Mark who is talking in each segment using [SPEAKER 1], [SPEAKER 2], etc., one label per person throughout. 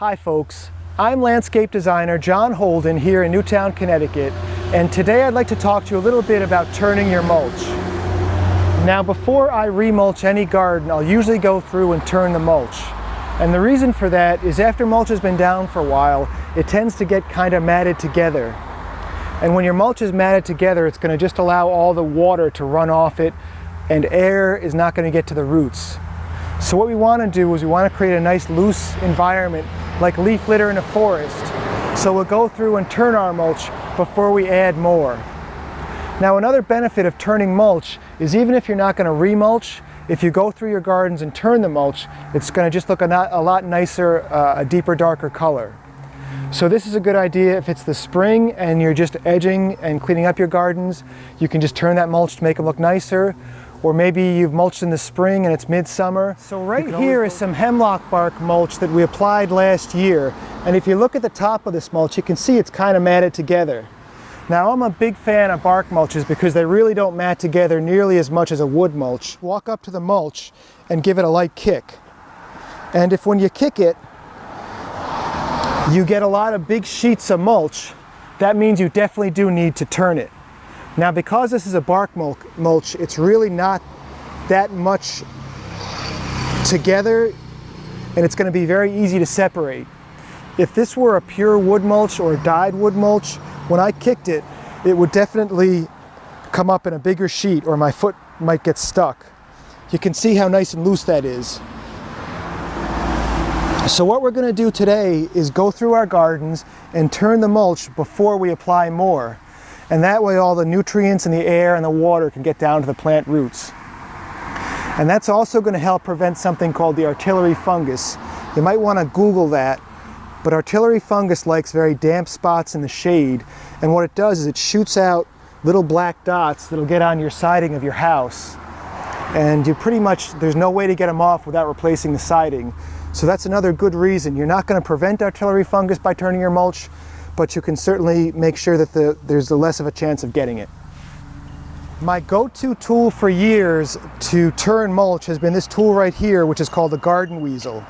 [SPEAKER 1] Hi folks, I'm landscape designer John Holden here in Newtown, Connecticut, and today I'd like to talk to you a little bit about turning your mulch. Now before I remulch any garden, I'll usually go through and turn the mulch. And the reason for that is after mulch has been down for a while, it tends to get kind of matted together. And when your mulch is matted together, it's going to just allow all the water to run off it, and air is not going to get to the roots. So what we want to do is we want to create a nice loose environment like leaf litter in a forest. So we'll go through and turn our mulch before we add more. Now another benefit of turning mulch is even if you're not going to remulch, if you go through your gardens and turn the mulch, it's going to just look a lot nicer, a deeper, darker color. So this is a good idea if it's the spring and you're just edging and cleaning up your gardens. You can just turn that mulch to make them look nicer. Or maybe you've mulched in the spring and it's midsummer. So right here is some hemlock bark mulch that we applied last year. And if you look at the top of this mulch, you can see it's kind of matted together. Now I'm a big fan of bark mulches because they really don't mat together nearly as much as a wood mulch. Walk up to the mulch and give it a light kick. And if when you kick it, you get a lot of big sheets of mulch, that means you definitely do need to turn it. Now because this is a bark mulch, it's really not that much together and it's going to be very easy to separate. If this were a pure wood mulch or dyed wood mulch, when I kicked it, it would definitely come up in a bigger sheet or my foot might get stuck. You can see how nice and loose that is. So what we're going to do today is go through our gardens and turn the mulch before we apply more. And that way all the nutrients and the air and the water can get down to the plant roots. And that's also going to help prevent something called the artillery fungus. You might want to Google that, but artillery fungus likes very damp spots in the shade, and what it does is it shoots out little black dots that'll get on your siding of your house. And you pretty much, there's no way to get them off without replacing the siding. So that's another good reason. You're not going to prevent artillery fungus by turning your mulch, but you can certainly make sure that there's less of a chance of getting it. My go-to tool for years to turn mulch has been this tool right here, which is called the Garden Weasel.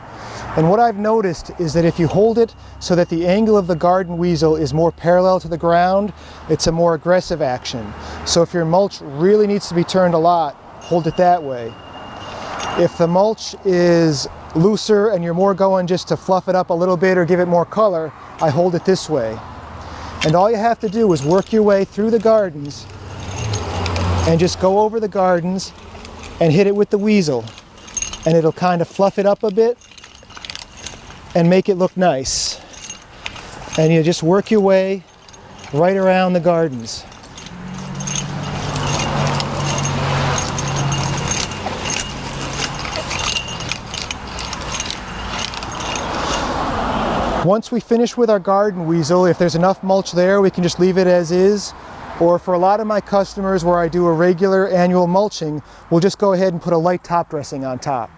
[SPEAKER 1] And what I've noticed is that if you hold it so that the angle of the Garden Weasel is more parallel to the ground, it's a more aggressive action. So if your mulch really needs to be turned a lot, hold it that way. If the mulch is looser and you're more going just to fluff it up a little bit or give it more color, I hold it this way. And all you have to do is work your way through the gardens and just go over the gardens and hit it with the weasel. And it'll kind of fluff it up a bit and make it look nice. And you just work your way right around the gardens. Once we finish with our Garden Weasel, if there's enough mulch there, we can just leave it as is. Or for a lot of my customers where I do a regular annual mulching, we'll just go ahead and put a light top dressing on top.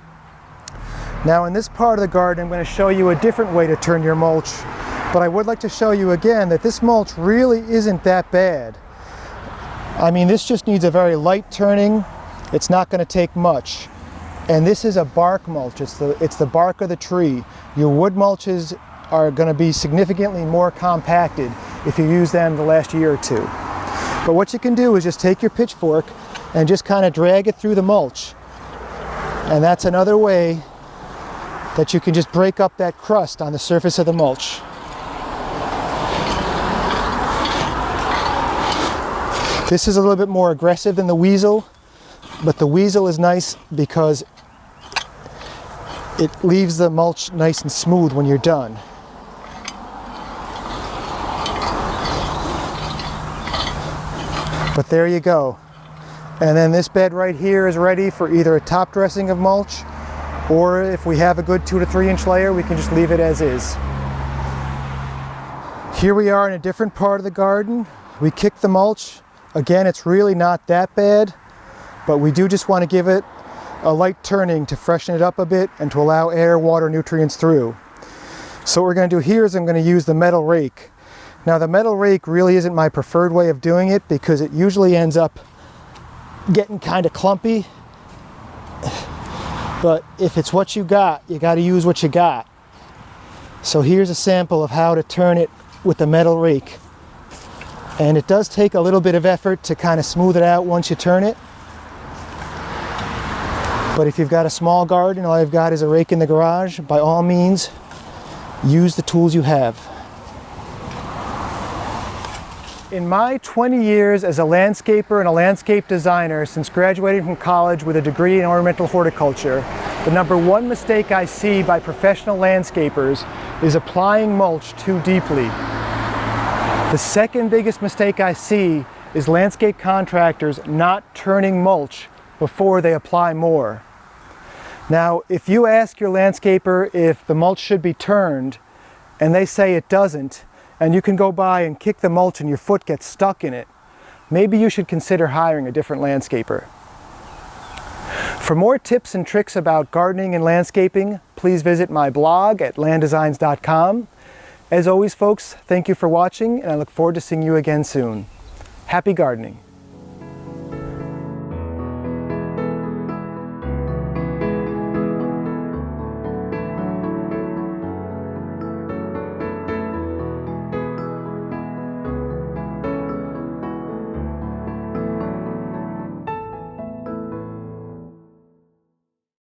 [SPEAKER 1] Now in this part of the garden, I'm going to show you a different way to turn your mulch. But I would like to show you again that this mulch really isn't that bad. I mean, this just needs a very light turning. It's not going to take much. And this is a bark mulch. It's the bark of the tree. Your wood mulches are going to be significantly more compacted if you use them the last year or two. But what you can do is just take your pitchfork and just kind of drag it through the mulch. And that's another way that you can just break up that crust on the surface of the mulch. This is a little bit more aggressive than the weasel, but the weasel is nice because it leaves the mulch nice and smooth when you're done. But there you go. And then this bed right here is ready for either a top dressing of mulch, or if we have a good 2 to 3 inch layer, we can just leave it as is. Here we are in a different part of the garden. We kicked the mulch. Again, it's really not that bad, but we do just want to give it a light turning to freshen it up a bit and to allow air, water, nutrients through. So what we're going to do here is I'm going to use the Metal Rake. Now the Metal Rake really isn't my preferred way of doing it because it usually ends up getting kind of clumpy. But if it's what you got to use what you got. So here's a sample of how to turn it with the metal rake. And it does take a little bit of effort to kind of smooth it out once you turn it. But if you've got a small garden, all you've got is a rake in the garage, by all means, use the tools you have. In my 20 years as a landscaper and a landscape designer since graduating from college with a degree in ornamental horticulture, the number one mistake I see by professional landscapers is applying mulch too deeply. The second biggest mistake I see is landscape contractors not turning mulch before they apply more. Now, if you ask your landscaper if the mulch should be turned and they say it doesn't, and you can go by and kick the mulch and your foot gets stuck in it, maybe you should consider hiring a different landscaper. For more tips and tricks about gardening and landscaping, please visit my blog at landdesigns.com. As always, folks, thank you for watching, and I look forward to seeing you again soon. Happy gardening!